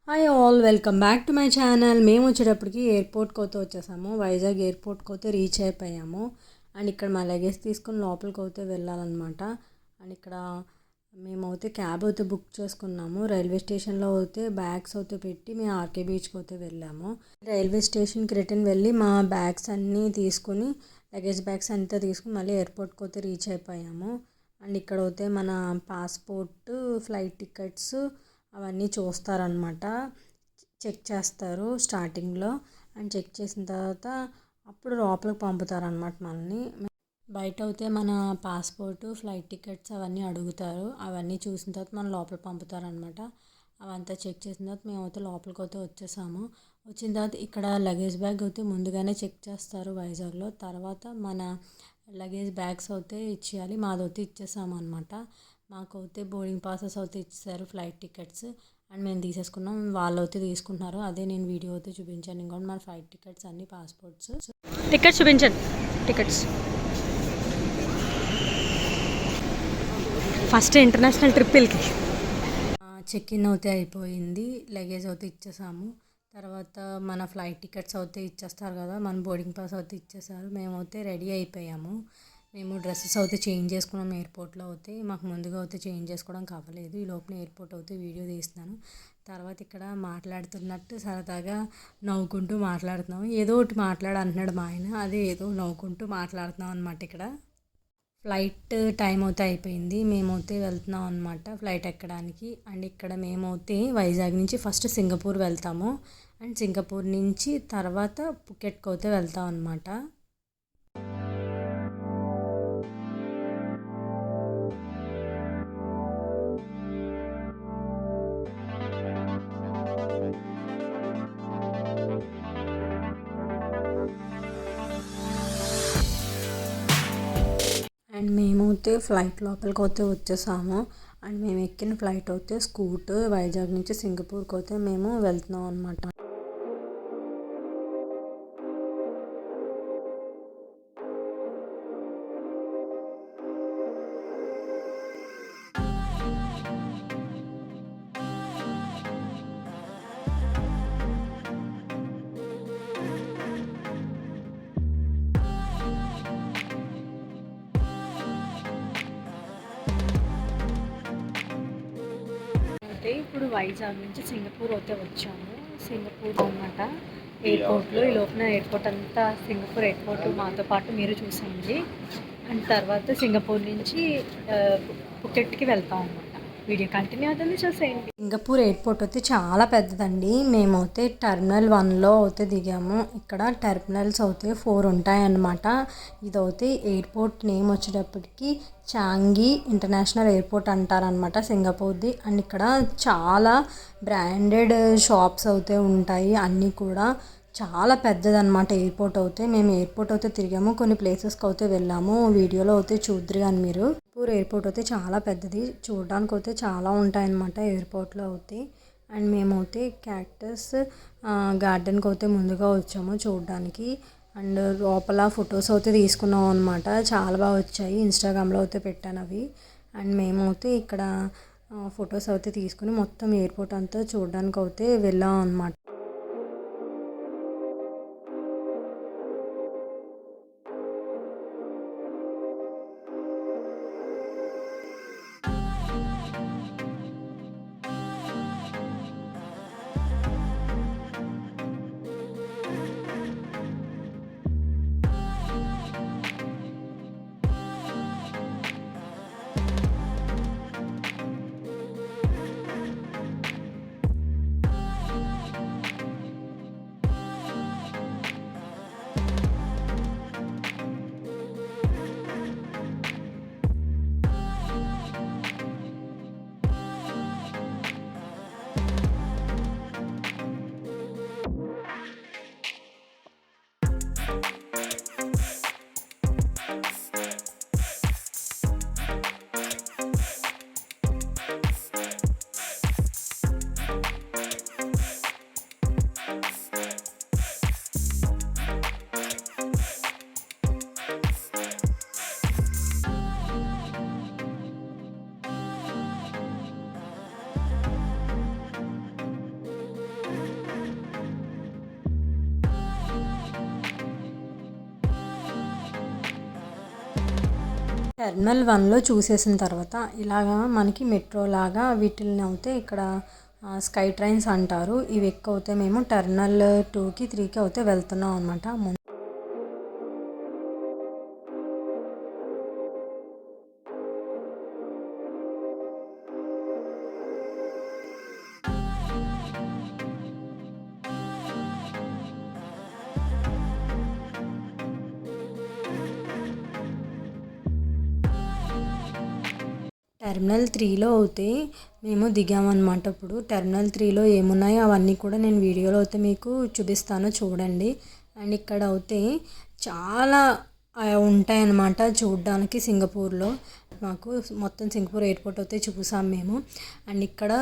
Hi all, welcome back to my channel. మేము వచ్చేటప్పటికి ఎయిర్పోర్ట్కి అయితే వచ్చేసాము. వైజాగ్ ఎయిర్పోర్ట్కి అయితే రీచ్ అయిపోయాము. అండ్ ఇక్కడ మా లగేజ్ తీసుకుని లోపలికి అయితే వెళ్ళాలన్నమాట. అండ్ ఇక్కడ మేమైతే క్యాబ్ అయితే బుక్ చేసుకున్నాము. రైల్వే స్టేషన్లో అయితే బ్యాగ్స్ అయితే పెట్టి మేము ఆర్కే బీచ్కి అయితే వెళ్ళాము. రైల్వే స్టేషన్కి రిటర్న్ వెళ్ళి మా బ్యాగ్స్ అన్నీ తీసుకుని లగేజ్ బ్యాగ్స్ అంతా తీసుకుని మళ్ళీ ఎయిర్పోర్ట్కి అయితే రీచ్ అయిపోయాము. అండ్ ఇక్కడ అయితే మన పాస్పోర్ట్, ఫ్లైట్ టికెట్స్ అవన్నీ చూస్తారనమాట. చెక్ చేస్తారు స్టార్టింగ్లో. అండ్ చెక్ చేసిన తర్వాత అప్పుడు లోపలికి పంపుతారనమాట మనల్ని. బయట అయితే మన పాస్పోర్టు, ఫ్లైట్ టికెట్స్ అవన్నీ అడుగుతారు. అవన్నీ చూసిన తర్వాత మన లోపలికి పంపుతారనమాట. అవంతా చెక్ చేసిన తర్వాత మేమైతే లోపలికి అయితే వచ్చేసాము. వచ్చిన తర్వాత ఇక్కడ లగేజ్ బ్యాగ్ అయితే ముందుగానే చెక్ చేస్తారు వైజాగ్లో. తర్వాత మన లగేజ్ బ్యాగ్స్ అయితే ఇచ్చేయాలి. మాదైతే ఇచ్చేసాము అనమాట. మాకైతే బోర్డింగ్ పాసెస్ అయితే ఇచ్చేసారు, ఫ్లైట్ టికెట్స్. అండ్ మేము తీసేసుకున్నాం, వాళ్ళు అయితే తీసుకుంటున్నారు. అదే నేను వీడియో అయితే చూపించాను. ఇంకా మన ఫ్లైట్ టికెట్స్ అన్ని పాస్పోర్ట్స్ టికెట్స్ చూపించండి. టికెట్స్ ఫస్ట్ ఇంటర్నేషనల్ ట్రిప్కి చెక్ ఇన్ అయితే అయిపోయింది. లగేజ్ అయితే ఇచ్చేసాము. తర్వాత మన ఫ్లైట్ టికెట్స్ అయితే ఇచ్చేస్తారు కదా, మన బోర్డింగ్ పాస్ అయితే ఇచ్చేసారు. మేమైతే రెడీ అయిపోయాము. మేము డ్రెస్సెస్ అయితే చేంజ్ చేసుకున్నాం ఎయిర్పోర్ట్లో. అయితే మాకు ముందుగా అయితే చేంజ్ చేసుకోవడానికి అవ్వలేదు. ఈ లోపల ఎయిర్పోర్ట్ అయితే వీడియో తీస్తున్నాను. తర్వాత ఇక్కడ మాట్లాడుతున్నట్టు సరదాగా నవ్వుకుంటూ మాట్లాడుతున్నాము. ఏదో ఒకటి అంటున్నాడు మా ఆయన. అదే ఏదో నవ్వుకుంటూ మాట్లాడుతున్నాం అనమాట. ఇక్కడ ఫ్లైట్ టైం అయితే అయిపోయింది. మేమైతే వెళ్తున్నాం అనమాట ఫ్లైట్ ఎక్కడానికి. అండ్ ఇక్కడ మేమైతే వైజాగ్ నుంచి ఫస్ట్ సింగపూర్ వెళ్తాము. అండ్ సింగపూర్ నుంచి తర్వాత పుకెట్కి అయితే వెళ్తాం అనమాట. అండ్ మేమైతే ఫ్లైట్ లోపలికి అయితే వచ్చేసాము. అండ్ మేము ఎక్కిన ఫ్లైట్ అయితే స్కూట్. వైజాగ్ నుంచి సింగపూర్కి అయితే మేము వెళ్తున్నాం అనమాట. ఇప్పుడు వైజాగ్ నుంచి సింగపూర్ అయితే వచ్చాము. సింగపూర్ అనమాట ఎయిర్పోర్ట్లో. ఈ లోపల ఎయిర్పోర్ట్ అంతా సింగపూర్ ఎయిర్పోర్ట్ మాతో పాటు మీరు చూసేయండి. అండ్ తర్వాత సింగపూర్ నుంచి పుకెట్కి వెళ్తాం అనమాట. వీడియో కంటిన్యూ అవుతుంది, చూసేయండి. సింగపూర్ ఎయిర్పోర్ట్ అయితే చాలా పెద్దదండి. మేమైతే టెర్మినల్ 1లో అయితే దిగాము. ఇక్కడ టెర్మినల్స్ అయితే 4 ఉంటాయన్నమాట. ఇదైతే ఎయిర్పోర్ట్ నేమ్ వచ్చేటప్పటికి చాంగి ఇంటర్నేషనల్ ఎయిర్పోర్ట్ అంటారనమాట సింగపూర్ది. అండ్ ఇక్కడ చాలా బ్రాండెడ్ షాప్స్ అయితే ఉంటాయి. అన్నీ కూడా చాలా పెద్దదన్నమాట ఎయిర్పోర్ట్ అయితే. మేము ఎయిర్పోర్ట్ అయితే తిరిగాము, కొన్ని ప్లేసెస్కి అయితే వెళ్ళాము. వీడియోలో అయితే చూద్దరు కానీ మీరు. సింగపూర్ ఎయిర్పోర్ట్ అయితే చాలా పెద్దది. చూడడానికి అయితే చాలా ఉంటాయన్నమాట ఎయిర్పోర్ట్లో అయితే. అండ్ మేమైతే క్యాక్టస్ గార్డెన్కి అయితే ముందుగా వచ్చాము చూడడానికి. అండ్ లోపల ఫొటోస్ అయితే తీసుకున్నాం అనమాట. చాలా బాగా వచ్చాయి. ఇన్స్టాగ్రామ్లో అయితే పెట్టాను అవి. అండ్ మేమైతే ఇక్కడ ఫొటోస్ అయితే తీసుకుని మొత్తం ఎయిర్పోర్ట్ అంతా చూడడానికి అయితే వెళ్ళాం అనమాట. టెర్మినల్ 1లో చూసేసిన తర్వాత ఇలాగా మనకి మెట్రో లాగా వీటిల్ని అయితే ఇక్కడ స్కై ట్రైన్స్ అంటారు. ఇవి ఎక్కువైతే మేము టెర్మినల్ 2కి 3కి అయితే వెళ్తున్నాం అనమాట. టెర్మినల్ 3లో అయితే మేము దిగామన్నమాట. ఇప్పుడు టెర్మినల్ 3లో ఏమున్నాయో అవన్నీ కూడా నేను వీడియోలో అయితే మీకు చూపిస్తాను, చూడండి. అండ్ ఇక్కడ అయితే చాలా ఉంటాయన్నమాట చూడడానికి సింగపూర్లో. మాకు మొత్తం సింగపూర్ ఎయిర్పోర్ట్ అయితే చూసాం మేము. అండ్ ఇక్కడ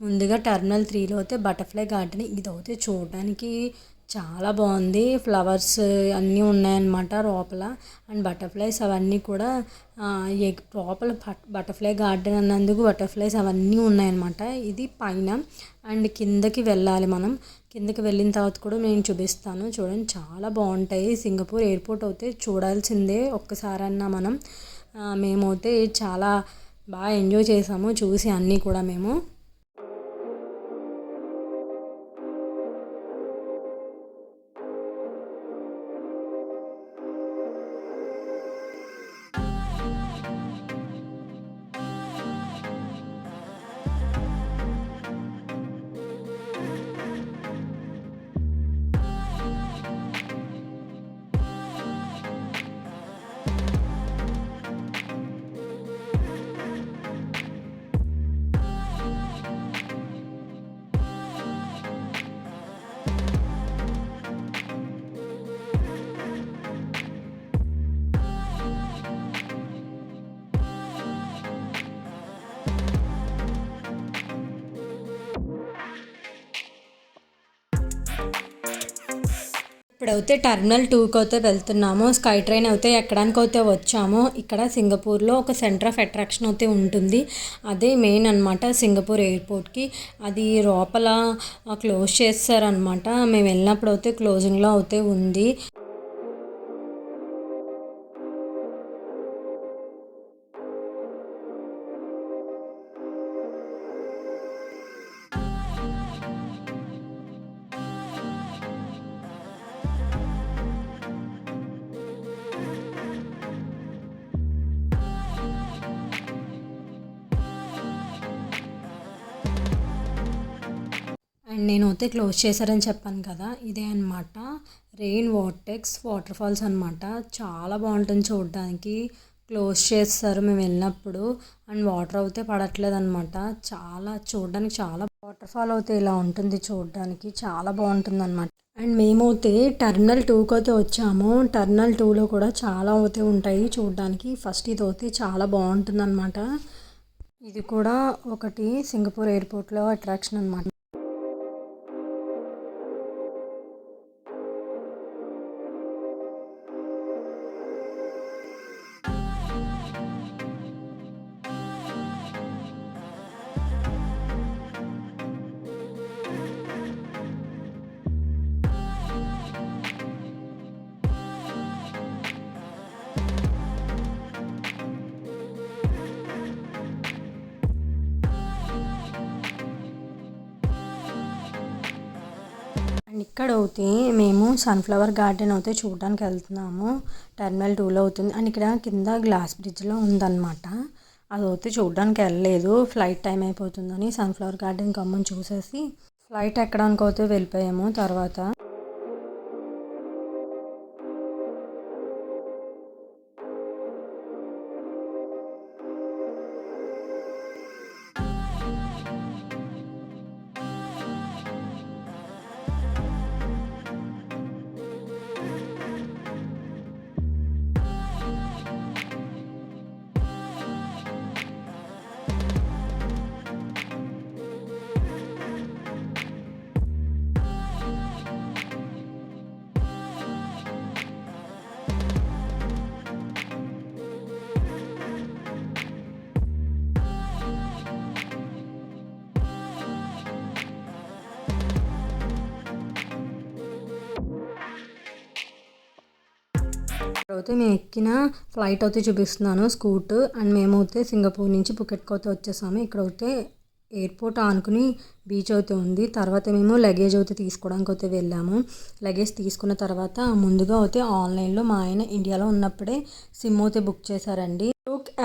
ముందుగా టెర్మినల్ 3లో అయితే బటర్ఫ్లై గార్డెన్, ఇది అయితే చూడడానికి చాలా బాగుంది. ఫ్లవర్స్ అన్నీ ఉన్నాయన్నమాట లోపల. అండ్ బటర్ఫ్లైస్ అవన్నీ కూడా లోపల బటర్ఫ్లై గార్డెన్ అన్నందుకు బటర్ఫ్లైస్ అవన్నీ ఉన్నాయన్నమాట. ఇది పైన. అండ్ కిందకి వెళ్ళాలి మనం. కిందకి వెళ్ళిన తర్వాత కూడా నేను చూపిస్తాను, చూడండి చాలా బాగుంటాయి. సింగపూర్ ఎయిర్పోర్ట్ అయితే చూడాల్సిందే ఒక్కసారన్నా మనం. మేమైతే చాలా బాగా ఎంజాయ్ చేసాము చూసి అన్నీ కూడా మేము. ఇప్పుడైతే టెర్మినల్ 2కి అయితే వెళ్తున్నాము. స్కై ట్రైన్ అయితే ఎక్కడానికి అయితే వచ్చాము. ఇక్కడ సింగపూర్లో ఒక సెంటర్ ఆఫ్ అట్రాక్షన్ అయితే ఉంటుంది. అదే మెయిన్ అనమాట సింగపూర్ ఎయిర్పోర్ట్కి. అది లోపల క్లోజ్ చేస్తారనమాట. మేము వెళ్ళినప్పుడు అయితే క్లోజింగ్లో అయితే ఉంది. అండ్ నేను అయితే క్లోజ్ చేశారని చెప్పాను కదా, ఇదే అనమాట రెయిన్ వాటెక్స్ వాటర్ ఫాల్స్ అనమాట. చాలా బాగుంటుంది చూడడానికి. క్లోజ్ చేస్తారు మేము వెళ్ళినప్పుడు. అండ్ వాటర్ అయితే పడట్లేదు అనమాట. చాలా చూడడానికి చాలా వాటర్ ఫాల్ అయితే ఇలా ఉంటుంది చూడడానికి, చాలా బాగుంటుంది అనమాట. అండ్ మేమైతే టెర్మినల్ 2కి అయితే వచ్చాము. టెర్మినల్ 2లో కూడా చాలా అయితే ఉంటాయి చూడడానికి. ఫస్ట్ ఇది అయితే చాలా బాగుంటుంది అనమాట. ఇది కూడా ఒకటి సింగపూర్ ఎయిర్పోర్ట్లో అట్రాక్షన్ అనమాట. అండ్ ఇక్కడ అయితే మేము సన్ఫ్లవర్ గార్డెన్ అయితే చూడడానికి వెళ్తున్నాము. టెర్మినల్ 2లో అవుతుంది. అండ్ ఇక్కడ కింద గ్లాస్ బ్రిడ్జ్లో ఉందన్నమాట. అది అయితే చూడడానికి వెళ్ళలేదు, ఫ్లైట్ టైం అయిపోతుందని సన్ఫ్లవర్ గార్డెన్ గమ్మని చూసేసి ఫ్లైట్ ఎక్కడానికి అయితే వెళ్ళిపోయాము తర్వాత. అయితే మేము ఎక్కిన ఫ్లైట్ అయితే చూపిస్తున్నాను, స్కూట్. అండ్ మేమైతే సింగపూర్ నుంచి పుకెట్కి అయితే వచ్చేసాము. ఇక్కడైతే ఎయిర్పోర్ట్ ఆనుకుని బీచ్ అయితే ఉంది. తర్వాత మేము లగేజ్ అయితే తీసుకోవడానికి అయితే వెళ్ళాము. లగేజ్ తీసుకున్న తర్వాత ముందుగా అయితే ఆన్లైన్లో మా ఆయన ఇండియాలో ఉన్నప్పుడే సిమ్ అయితే బుక్ చేశారండి.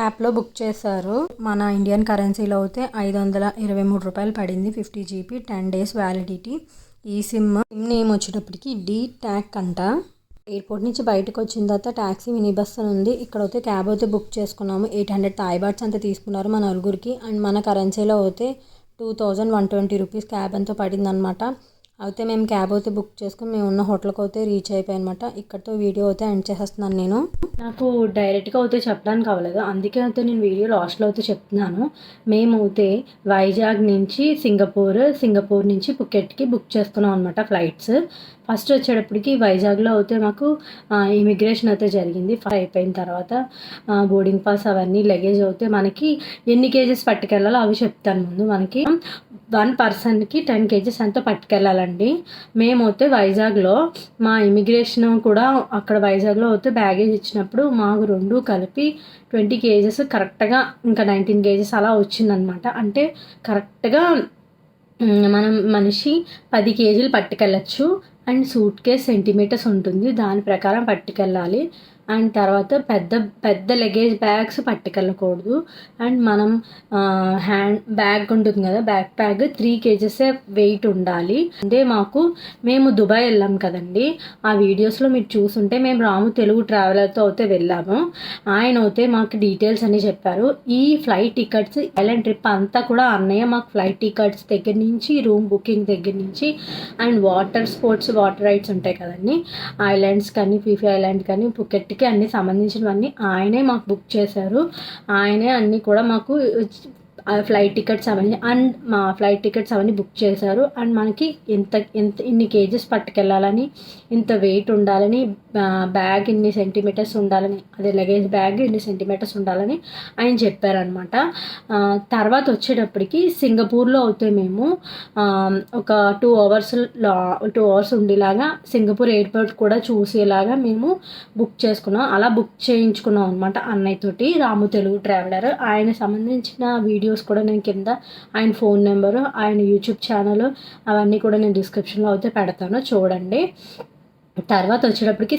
యాప్లో బుక్ చేశారు. మన ఇండియన్ కరెన్సీలో అయితే 523 రూపాయలు పడింది. 50 GB 10 days వ్యాలిడిటీ. ఈ సిమ్ నేమ్ వచ్చేటప్పటికి డీ ట్యాక్ అంట. ఎయిర్పోర్ట్ నుంచి బయటకు వచ్చిన తర్వాత ట్యాక్సీ మినీ బస్ అని ఉంది. ఇక్కడైతే క్యాబ్ అయితే బుక్ చేసుకున్నాము. 800 థాయ్ బాట్స్ అంతా తీసుకున్నారు మన నలుగురికి. అండ్ మన కరెన్సీలో అయితే 2120 రూపీస్ క్యాబ్ అంతా పడింది అనమాట. అయితే మేము క్యాబ్ అయితే బుక్ చేసుకుని మేము ఉన్న హోటల్కి అయితే రీచ్ అయిపోయాయి అనమాట. ఇక్కడతో వీడియో అయితే ఎండ్ చేసేస్తున్నాను నేను. నాకు డైరెక్ట్గా అయితే చెప్పడానికి అవ్వలేదు, అందుకే అయితే నేను వీడియో లాస్ట్లో అయితే చెప్తున్నాను. మేమైతే వైజాగ్ నుంచి సింగపూర్ నుంచి పుకెట్కి బుక్ చేసుకున్నాం అనమాట ఫ్లైట్స్. ఫస్ట్ వచ్చేటప్పటికి వైజాగ్లో అయితే మాకు ఇమిగ్రేషన్ అయితే జరిగింది. అయిపోయిన తర్వాత బోర్డింగ్ పాస్ అవన్నీ లగేజ్ అయితే మనకి ఎన్ని కేజెస్ పట్టుకెళ్ళాలో అవి చెప్తాను ముందు. మనకి 1 పర్సన్కి 10 kgs అంతా పట్టుకెళ్ళాలండి. మేమైతే వైజాగ్లో మా ఇమిగ్రేషన్ కూడా అక్కడ వైజాగ్లో అయితే బ్యాగేజ్ ఇచ్చినప్పుడు మాకు 2 కలిపి 20 kgs కరెక్ట్గా, ఇంకా 19 kgs అలా వచ్చిందనమాట. అంటే కరెక్ట్గా మనం మనిషి 10 kgs పట్టుకెళ్ళచ్చు. అండ్ సూట్ కేస్ సెంటీమీటర్స్ ఉంటుంది, దాని ప్రకారం పట్టుకెళ్ళాలి. అండ్ తర్వాత పెద్ద లగేజ్ బ్యాగ్స్ పట్టుకెళ్ళకూడదు. అండ్ మనం హ్యాండ్ బ్యాగ్ ఉంటుంది కదా, బ్యాక్ ప్యాగ్ 3 kgs వెయిట్ ఉండాలి. అంటే మేము దుబాయ్ వెళ్ళాం కదండి, ఆ వీడియోస్లో మీరు చూసుంటే మేము రాము తెలుగు ట్రావెలర్తో అయితే వెళ్ళాము. ఆయన అయితే మాకు డీటెయిల్స్ అన్నీ చెప్పారు. ఈ ఫ్లైట్ టికెట్స్ ఐలాండ్ ట్రిప్ అంతా కూడా అన్నయ్య మాకు ఫ్లైట్ టికెట్స్ దగ్గర నుంచి, రూమ్ బుకింగ్ దగ్గర నుంచి, and water sports, water rides ఉంటాయి కదండి, ఐలాండ్స్ కానీ, ఫిఫీ ఐలాండ్ కానీ, పుకెట్కి అన్ని సంబంధించినవన్నీ ఆయనే మాకు బుక్ చేశారు. ఆయనే అన్నీ కూడా మాకు ఫ్లైట్ టికెట్స్ అవన్నీ అండ్ మా ఫ్లైట్ టికెట్స్ అవన్నీ బుక్ చేశారు. అండ్ మనకి ఇన్ని కేజెస్ పట్టుకెళ్ళాలని, ఇంత వెయిట్ ఉండాలని, బ్యాగ్ ఇన్ని సెంటీమీటర్స్ ఉండాలని, అదే లగేజ్ బ్యాగ్ ఇన్ని సెంటీమీటర్స్ ఉండాలని ఆయన చెప్పారనమాట. తర్వాత వచ్చేటప్పటికి సింగపూర్లో అయితే మేము ఒక 2 hours ఉండేలాగా సింగపూర్ ఎయిర్పోర్ట్ కూడా చూసేలాగా మేము బుక్ చేసుకున్నాం. అలా బుక్ చేయించుకున్నాం అనమాట అన్నయ్యతోటి, రాము తెలుగు ట్రావెలర్. ఆయన సంబంధించిన వీడియోస్ కూడా నేను కింద ఆయన ఫోన్ నెంబరు, ఆయన యూట్యూబ్ ఛానల్ అవన్నీ కూడా నేను డిస్క్రిప్షన్లో అయితే పెడతాను, చూడండి. తర్వాత వచ్చేటప్పటికి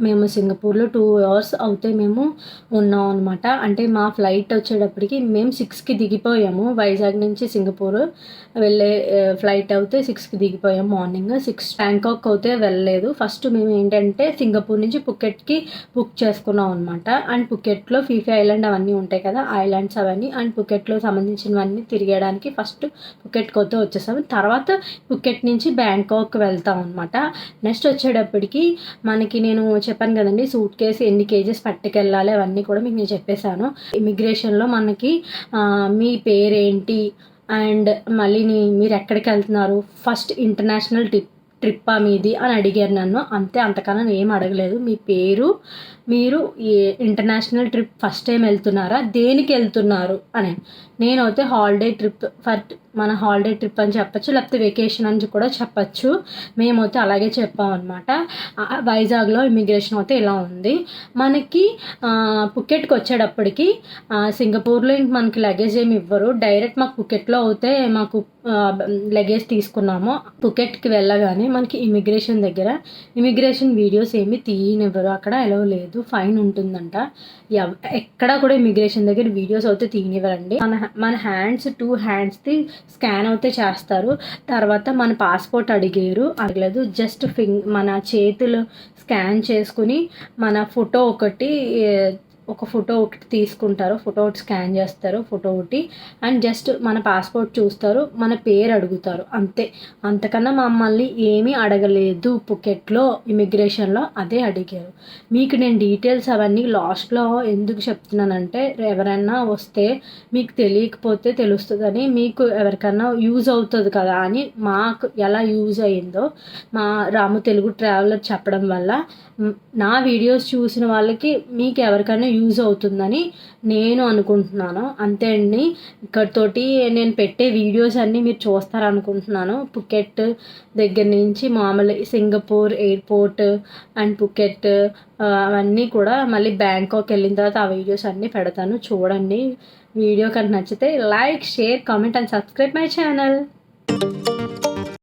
మేము సింగపూర్లో 2 hours అయితే మేము ఉన్నాం అనమాట. అంటే మా ఫ్లైట్ వచ్చేటప్పటికి మేము 6కి దిగిపోయాము. వైజాగ్ నుంచి సింగపూర్ వెళ్ళే ఫ్లైట్ అయితే 6కి దిగిపోయాము. మార్నింగ్ 6 బ్యాంకాక్ అయితే వెళ్ళలేదు. ఫస్ట్ మేము ఏంటంటే సింగపూర్ నుంచి పుకెట్కి బుక్ చేసుకున్నాం అనమాట. అండ్ పుకెట్లో ఫీఫీ ఐలాండ్ అవన్నీ ఉంటాయి కదా, ఐలాండ్స్ అవన్నీ, అండ్ పుకెట్లో సంబంధించినవన్నీ తిరిగేయడానికి ఫస్ట్ పుకెట్కి అయితే వచ్చేసాము. తర్వాత పుకెట్ నుంచి బ్యాంకాక్ వెళ్తాం అనమాట. నెక్స్ట్ వచ్చేటప్పటికి మనకి నేను చెప్పాను కదండి, సూట్ కేసు ఎన్ని కేజెస్ పట్టుకెళ్ళాలి అవన్నీ కూడా మీకు నేను చెప్పేశాను. ఇమిగ్రేషన్లో మనకి మీ పేరేంటి, అండ్ మళ్ళీ మీరు ఎక్కడికి వెళ్తున్నారు, ఫస్ట్ ఇంటర్నేషనల్ ట్రిప్పా మీది అని అడిగారు నన్ను. అంతకన్నా ఏం అడగలేదు. మీ పేరు, మీరు ఇంటర్నేషనల్ ట్రిప్ ఫస్ట్ టైం వెళ్తున్నారా, దేనికి వెళ్తున్నారు అని. నేనైతే హాలిడే ట్రిప్ మన హాలిడే ట్రిప్ అని చెప్పచ్చు, లేకపోతే వెకేషన్ అని కూడా చెప్పచ్చు. మేమైతే అలాగే చెప్పామన్నమాట. వైజాగ్లో ఇమిగ్రేషన్ అయితే ఇలా ఉంది. మనకి పుకెట్కి వచ్చేటప్పటికి సింగపూర్లో ఇంక మనకి లగేజ్ ఏమి ఇవ్వరు. డైరెక్ట్ మాకు పుకెట్లో అయితే మాకు లగేజ్ తీసుకున్నాము. పుకెట్కి వెళ్ళగానే మనకి ఇమిగ్రేషన్ వీడియోస్ ఏమి తీయనివ్వరు, అక్కడ ఎలా లేదు, ఫైన్ ఉంటుందంట. ఎక్కడా కూడా ఇమిగ్రేషన్ దగ్గర వీడియోస్ అయితే తీయనివ్వరండి. మన హ్యాండ్స్ 2 handsది స్కాన్ అయితే చేస్తారు. తర్వాత మన పాస్పోర్ట్ అడగలేదు, జస్ట్ మన చేతులు స్కాన్ చేసుకుని మన ఫోటో ఒకటి తీసుకుంటారు, ఫోటో ఒకటి స్కాన్ చేస్తారు, ఫోటో ఒకటి, అండ్ జస్ట్ మన పాస్పోర్ట్ చూస్తారు, మన పేరు అడుగుతారు, అంతే. అంతకన్నా మమ్మల్ని ఏమీ అడగలేదు పుకెట్లో, ఇమిగ్రేషన్లో అదే అడిగారు. మీకు నేను డీటెయిల్స్ అవన్నీ లాస్ట్లో ఎందుకు చెప్తున్నానంటే, ఎవరైనా వస్తే మీకు తెలియకపోతే తెలుస్తుందని, మీకు ఎవరికన్నా యూజ్ అవుతుంది కదా అని, మాకు ఎలా యూజ్ అయ్యిందో మా రాము తెలుగు ట్రావెలర్ చెప్పడం వల్ల, నా వీడియోస్ చూసిన వాళ్ళకి మీకు ఎవరికైనా యూజ్ అవుతుందని నేను అనుకుంటున్నాను. అంతే అండి. ఇక్కడితోటి నేను పెట్టే వీడియోస్ అన్నీ మీరు చూస్తారనుకుంటున్నాను. పుకెట్ దగ్గర నుంచి మామూలు సింగపూర్ ఎయిర్పోర్ట్ అండ్ పుకెట్ అవన్నీ కూడా మళ్ళీ బ్యాంకాక్ వెళ్ళిన తర్వాత ఆ వీడియోస్ అన్నీ పెడతాను, చూడండి. వీడియో కనుక నచ్చితే like, share, comment and subscribe my channel.